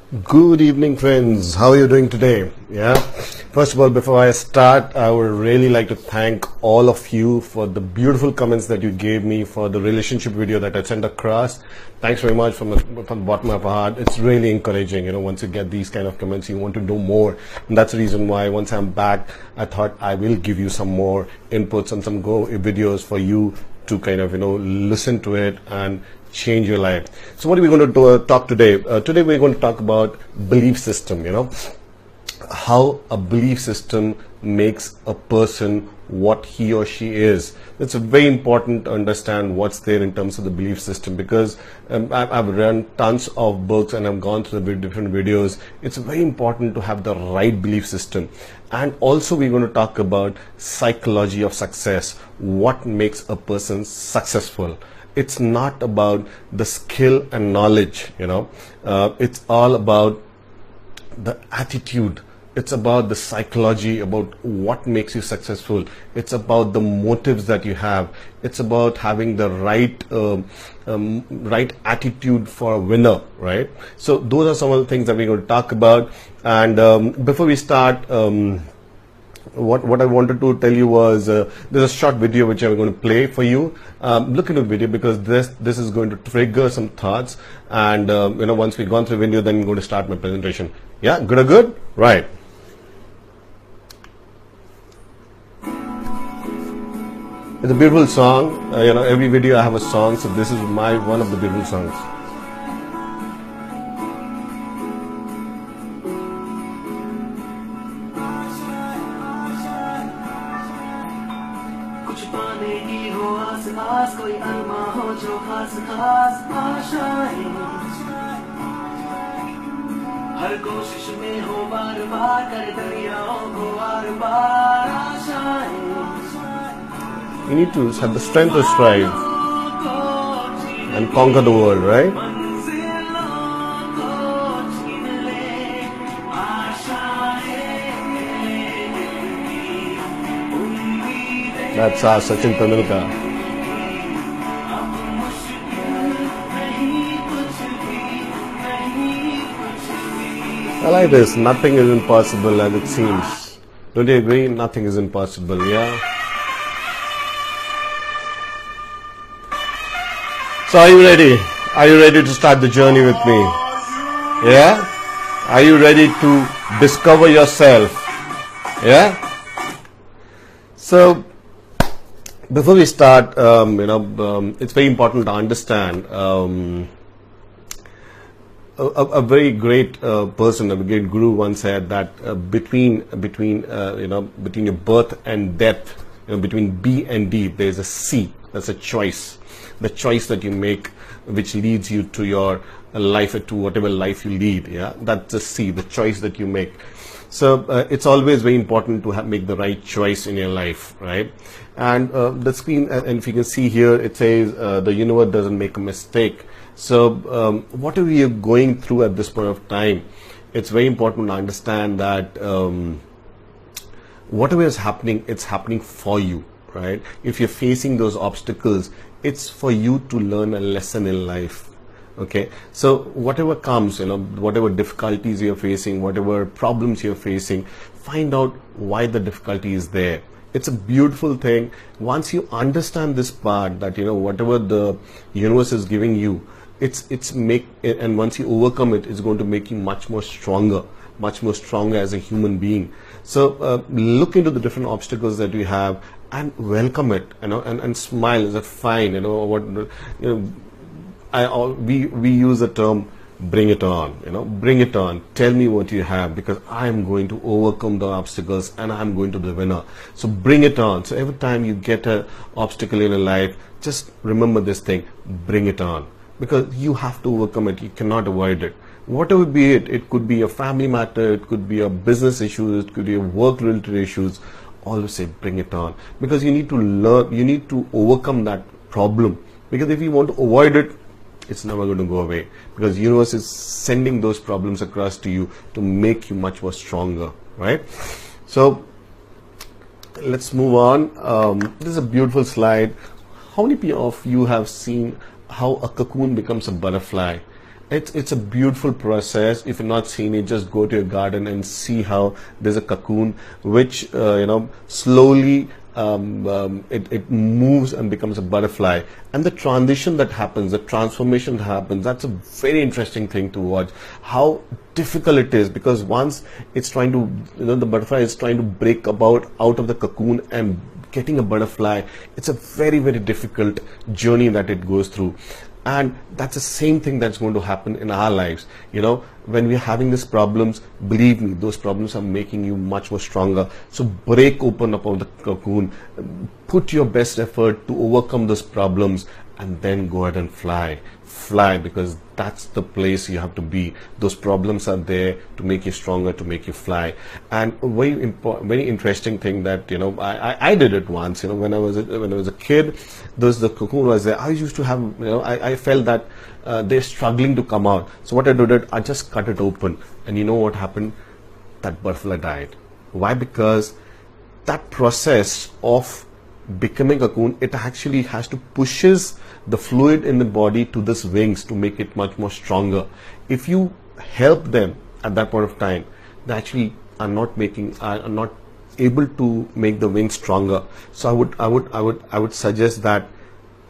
Good evening, friends. How are you doing today? Yeah. First of all, before I start, I would really like to thank all of you for the beautiful comments that you gave me for the relationship video that I sent across. Thanks very much from the bottom of my heart. It's really encouraging. Once you get these kind of comments, you want to know more. And that's the reason why once I'm back, I thought I will give you some more inputs and some videos for you to kind of, listen to it and change your life. So what are we going to talk today? Today we're going to talk about belief system, how a belief system makes a person what he or she is. It's very important to understand what's there in terms of the belief system, because I've run tons of books and I've gone through the different videos. It's very important to have the right belief system. And also we're going to talk about psychology of success, what makes a person successful. It's not about the skill and knowledge, it's all about the attitude. It's about the psychology, about what makes you successful. It's about the motives that you have. It's about having the right right attitude for a winner, right? So those are some of the things that we're going to talk about. And before we start, what I wanted to tell you was there's a short video which I'm going to play for you. Look into the video, because this is going to trigger some thoughts. And once we've gone through the video, then I'm going to start my presentation. Yeah, good? Right. It's a beautiful song. Every video I have a song, so this is one of the beautiful songs. कोई अरमा हो जो खास खास आशाएं, हर कोशिश में हो बार बार कर दरियाओं को बार बार आशाएं. You need to have the strength to strive and conquer the world, right? That's our Sachin Tendulkar. I like this. Nothing is impossible as it seems. Don't you agree? Nothing is impossible, yeah? So are you ready? Are you ready to start the journey with me? Yeah? Are you ready to discover yourself? Yeah? So before we start, it's very important to understand a very great person, a great guru once said that between your birth and death, between B and D, there's a C. That's a choice. The choice that you make, which leads you to your life, to whatever life you lead. Yeah, that's the C, the choice that you make. So it's always very important to make the right choice in your life, right? And the screen, and if you can see here, it says the universe doesn't make a mistake. So whatever you're going through at this point of time, it's very important to understand that whatever is happening, it's happening for you, right? If you're facing those obstacles, it's for you to learn a lesson in life. Okay, so whatever comes, whatever difficulties you're facing, whatever problems you're facing, find out why the difficulty is there. It's a beautiful thing. Once you understand this part, that whatever the universe is giving you, and once you overcome it, it's going to make you much more stronger as a human being. So look into the different obstacles that you have and welcome it, and smile. Is that fine? We use the term bring it on, bring it on. Tell me what you have, because I am going to overcome the obstacles and I'm going to be the winner. So bring it on. So every time you get an obstacle in your life, just remember this thing, bring it on, because you have to overcome it. You cannot avoid it. Whatever be it, it could be a family matter, it could be a business issue, it could be a work related issues. Always say bring it on, because you need to learn, you need to overcome that problem, because if you want to avoid it, it's never going to go away, because the universe is sending those problems across to you to make you much more stronger, right? So let's move on. This is a beautiful slide. How many of you have seen how a cocoon becomes a butterfly? It's a beautiful process. If you've not seen it, just go to your garden and see how there's a cocoon which slowly it moves and becomes a butterfly, and the transition that happens, the transformation that happens, that's a very interesting thing to watch. How difficult it is, because once it's trying to, the butterfly is trying to break out of the cocoon and getting a butterfly. It's a very, very difficult journey that it goes through. And that's the same thing that's going to happen in our lives. When we're having these problems, believe me, those problems are making you much more stronger. So break open up of the cocoon, put your best effort to overcome those problems, and then go ahead and fly, because that's the place you have to be. Those problems are there to make you stronger, to make you fly. And a very interesting thing that I did it once. When I was a kid, the cocoon was there. I used to have I felt that they're struggling to come out. So what I did, I just cut it open, and you know what happened? That butterfly died. Why? Because that process of becoming a cocoon, it actually has to pushes the fluid in the body to this wings to make it much more stronger. If you help them at that point of time, they actually are not able to make the wings stronger. So I would suggest that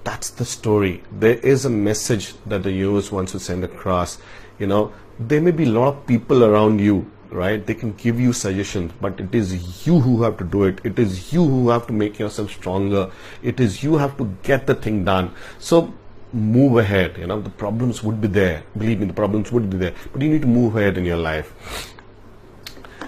that's the story. There is a message that the universe wants to send across. There may be a lot of people around you, right? They can give you suggestions, but it is you who have to do it. It is you who have to make yourself stronger. It is you have to get the thing done. So move ahead. The problems would be there. Believe me, the problems would be there, but you need to move ahead in your life.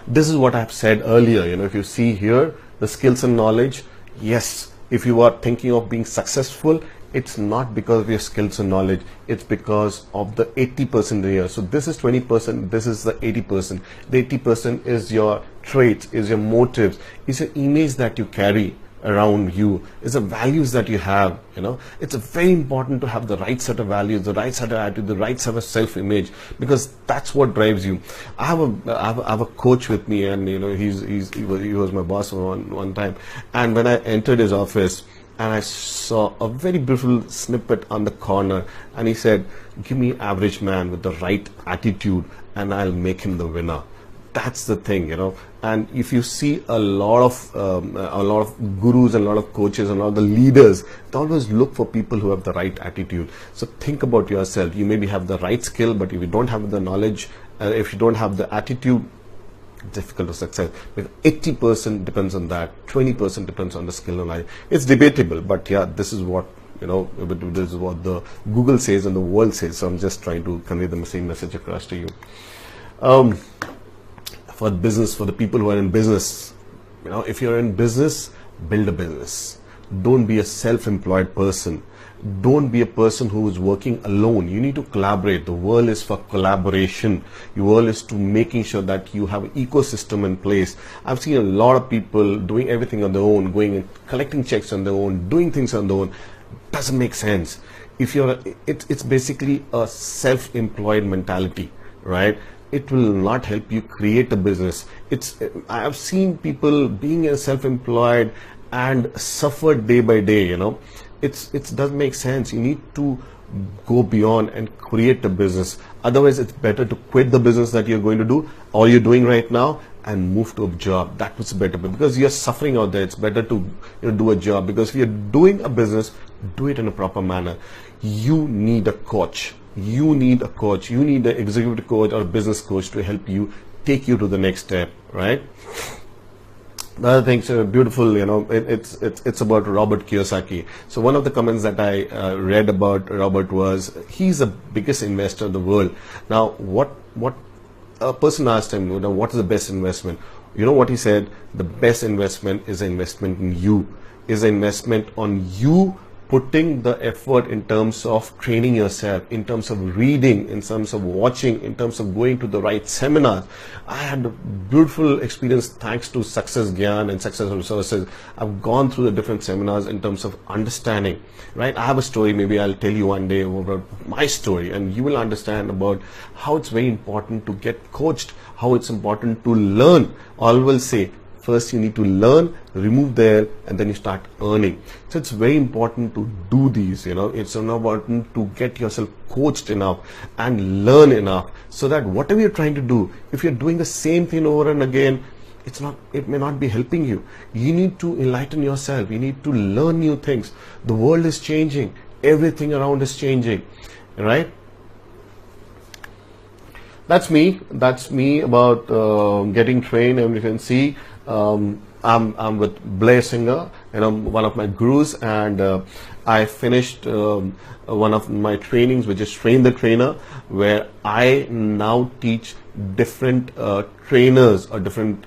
This is what I've said earlier. If you see here, the skills and knowledge, yes, if you are thinking of being successful, it's not because of your skills and knowledge, it's because of the 80% here. So this is 20%, this is the 80%. The 80% is your traits, is your motives, is your image that you carry around you, is the values that you have. It's very important to have the right set of values, the right set of attitude, the right set of self-image, because that's what drives you. I have a coach with me, and he was my boss one time, and when I entered his office, and I saw a very beautiful snippet on the corner, and he said, give me an average man with the right attitude and I'll make him the winner. That's the thing, and if you see a lot of gurus and a lot of coaches and a lot of the leaders, they always look for people who have the right attitude. So think about yourself. You maybe have the right skill, but if you don't have the knowledge, if you don't have the attitude, difficult to success. Because 80% depends on that, 20% depends on the skill and knowledge. It's debatable, but yeah, this is what this is what the Google says and the world says. So I'm just trying to convey the same message across to you. For business, for the people who are in business, if you're in business, build a business. Don't be a self-employed person. Don't be a person who is working alone. You need to collaborate. The world is for collaboration. The world is to making sure that you have an ecosystem in place. I've seen a lot of people doing everything on their own, going and collecting checks on their own, doing things on their own. Doesn't make sense. If you're, it's basically a self-employed mentality, right? It will not help you create a business. I have seen people being self-employed and suffer day by day. It doesn't make sense. You need to go beyond and create a business. Otherwise, it's better to quit the business that you're going to do, or you're doing right now, and move to a job. That was better, because you're suffering out there. It's better to do a job, because if you're doing a business, do it in a proper manner. You need a coach. You need a coach. You need an executive coach or a business coach to help you take you to the next step, right? The other things are beautiful, it's about Robert Kiyosaki. So one of the comments that I read about Robert was, he's the biggest investor in the world. Now, what a person asked him, what is the best investment? You know what he said? The best investment is an investment in you, is an investment on you putting the effort in terms of training yourself, in terms of reading, in terms of watching, in terms of going to the right seminars. I had a beautiful experience thanks to Success Gyan and Success Resources. I've gone through the different seminars in terms of understanding, right? I have a story, maybe I'll tell you one day about my story, and you will understand about how it's very important to get coached, how it's important to learn. I will say, First you need to learn, remove there, and then you start earning. So it's very important to do these, it's important to get yourself coached enough and learn enough, so that whatever you're trying to do, if you're doing the same thing over and again, it may not be helping you. You need to enlighten yourself. You need to learn new things. The world is changing. Everything around is changing, right? That's me about getting trained. And you can see I'm with Blair Singer, one of my gurus, and I finished one of my trainings, which is Train the Trainer, where I now teach different trainers or different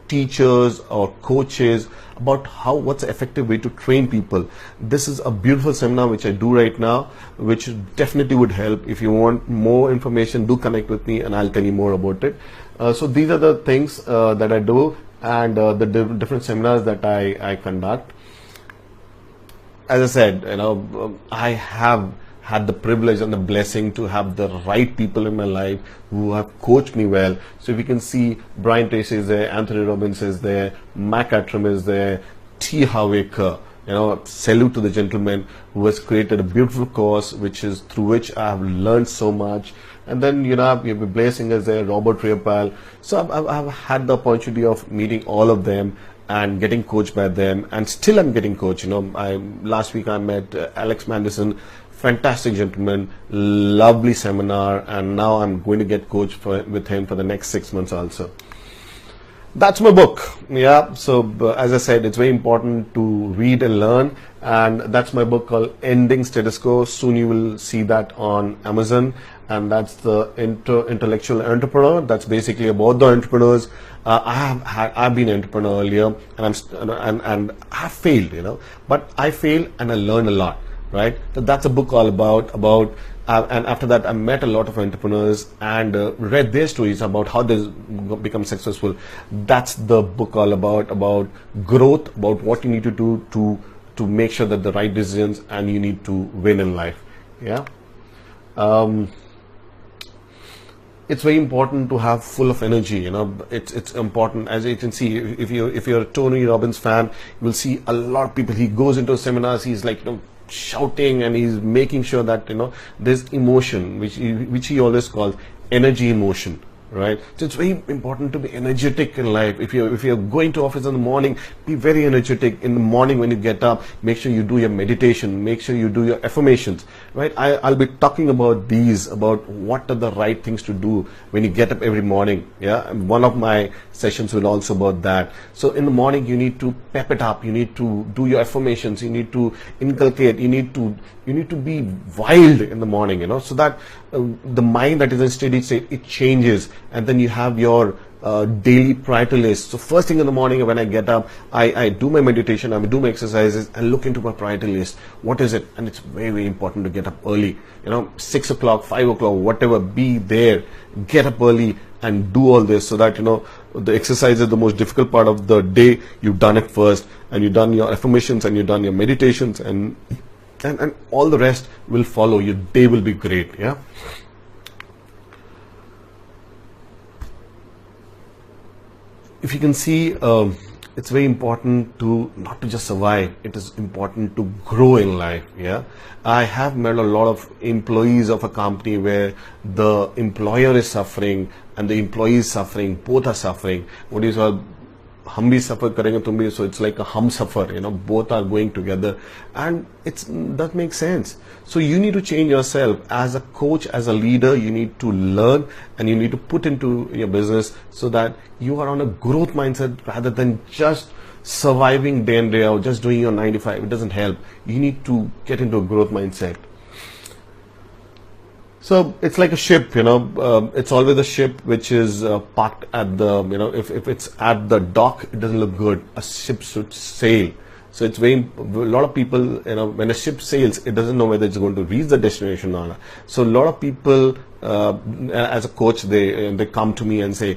teachers or coaches about what's the effective way to train people. This is a beautiful seminar which I do right now, which definitely would help. If you want more information, do connect with me and I'll tell you more about it. So these are the things that I do, and the different seminars that I conduct. As I said, I have had the privilege and the blessing to have the right people in my life who have coached me well. So if you can see, Brian Tracy is there, Anthony Robbins is there, Mac Attram is there, T. Harv Eker. Salute to the gentleman who has created a beautiful course, through which I have learned so much. And then Blair Singer is there, Robert Riopal. So I've had the opportunity of meeting all of them and getting coached by them, and still I'm getting coached. Last week I met Alex Manderson, fantastic gentleman, lovely seminar, and now I'm going to get coached with him for the next 6 months also. That's my book. So as I said, it's very important to read and learn, and that's my book called Ending Status Quo. Soon you will see that on Amazon, and that's the intellectual entrepreneur. That's basically about the entrepreneurs. I've been an entrepreneur earlier, and I failed, but I failed and I learned a lot. Right, so that's a book all about, and after that I met a lot of entrepreneurs and read their stories about how they become successful. That's the book all about growth, about what you need to do to make sure that the right decisions, and you need to win in life. It's very important to have full of energy. It's important. As you can see, if you're a Tony Robbins fan, you will see a lot of people. He goes into seminars, he's like shouting, and he's making sure that there's emotion, which he always calls energy in motion. Right, so it's very important to be energetic in life. If you're going to office in the morning, be very energetic in the morning. When you get up, make sure you do your meditation, make sure you do your affirmations. Right, I'll be talking about these, about what are the right things to do when you get up every morning. And one of my sessions will also about that. So in the morning, you need to pep it up, you need to do your affirmations, you need to inculcate, you need to be wild in the morning, so that the mind that is in steady state, it changes, and then you have your daily priority list. So first thing in the morning when I get up, I do my meditation, I do my exercises, and look into my priority list. What is it? And it's very, very important to get up early. 6 o'clock, 5 o'clock, whatever, be there, get up early and do all this, so that the exercise is the most difficult part of the day. You've done it first, and you've done your affirmations, and you've done your meditations, and all the rest will follow. Your day will be great. If you can see, it's very important to not to just survive. It is important to grow in life. I have met a lot of employees of a company where the employer is suffering and the employee is suffering. Both are suffering. What is hum bhi suffer karenge tum bhi, so it's like a hum suffer, both are going together, and that makes sense. So you need to change yourself as a coach, as a leader. You need to learn, and you need to put into your business so that you are on a growth mindset rather than just surviving day in day out, just doing your 9 to 5. It doesn't help. You need to get into a growth mindset. So it's like a ship, it's always a ship which is parked at the, if it's at the dock, it doesn't look good. A ship should sail. So it's a lot of people, when a ship sails, it doesn't know whether it's going to reach the destination or not. So a lot of people, as a coach, they come to me and say,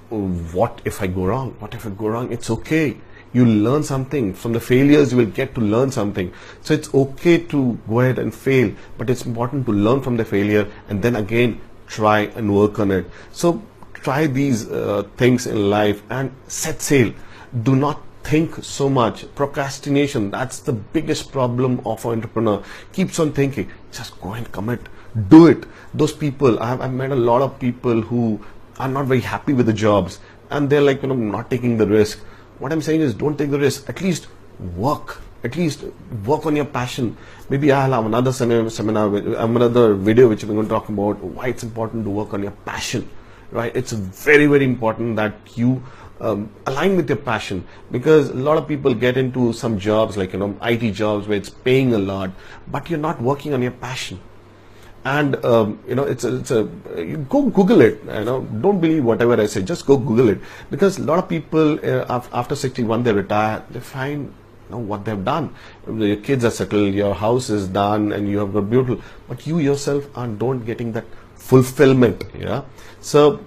what if I go wrong? What if I go wrong? It's okay. You learn something from the failures. You will get to learn something. So it's okay to go ahead and fail, but it's important to learn from the failure and then again try and work on it. So try these things in life and set sail. Do not think so much. Procrastination, that's the biggest problem of an entrepreneur. Keeps on thinking. Just go and commit. Do it. Those people, I've met a lot of people who are not very happy with the jobs, and they're like, not taking the risk. What I'm saying is, don't take the risk. At least work. At least work on your passion. Maybe I'll have another seminar, another video which we're going to talk about why it's important to work on your passion, right? It's very, very important that you align with your passion, because a lot of people get into some jobs like, IT jobs where it's paying a lot, but you're not working on your passion. And you go Google it. Don't believe whatever I say. Just go Google it, because a lot of people after 61 they retire. They find what they've done. Your kids are settled, your house is done, and you have got beautiful. But you yourself don't getting that fulfillment. Yeah. So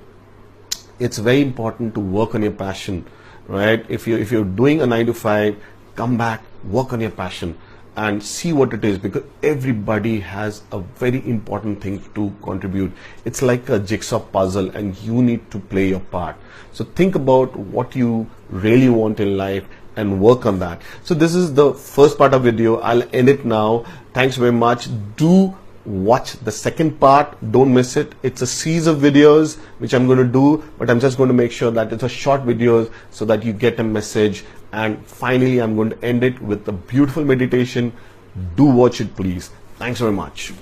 it's very important to work on your passion, right? If you're doing a 9 to 5, come back, work on your passion, and see what it is, because everybody has a very important thing to contribute. It's like a jigsaw puzzle, and you need to play your part. So think about what you really want in life and work on that. So this is the first part of video. I'll end it now. Thanks very much. Do watch the second part. Don't miss it. It's a series of videos which I'm going to do, but I'm just going to make sure that it's a short videos so that you get a message. And finally, I'm going to end it with a beautiful meditation. Do watch it, please. Thanks very much.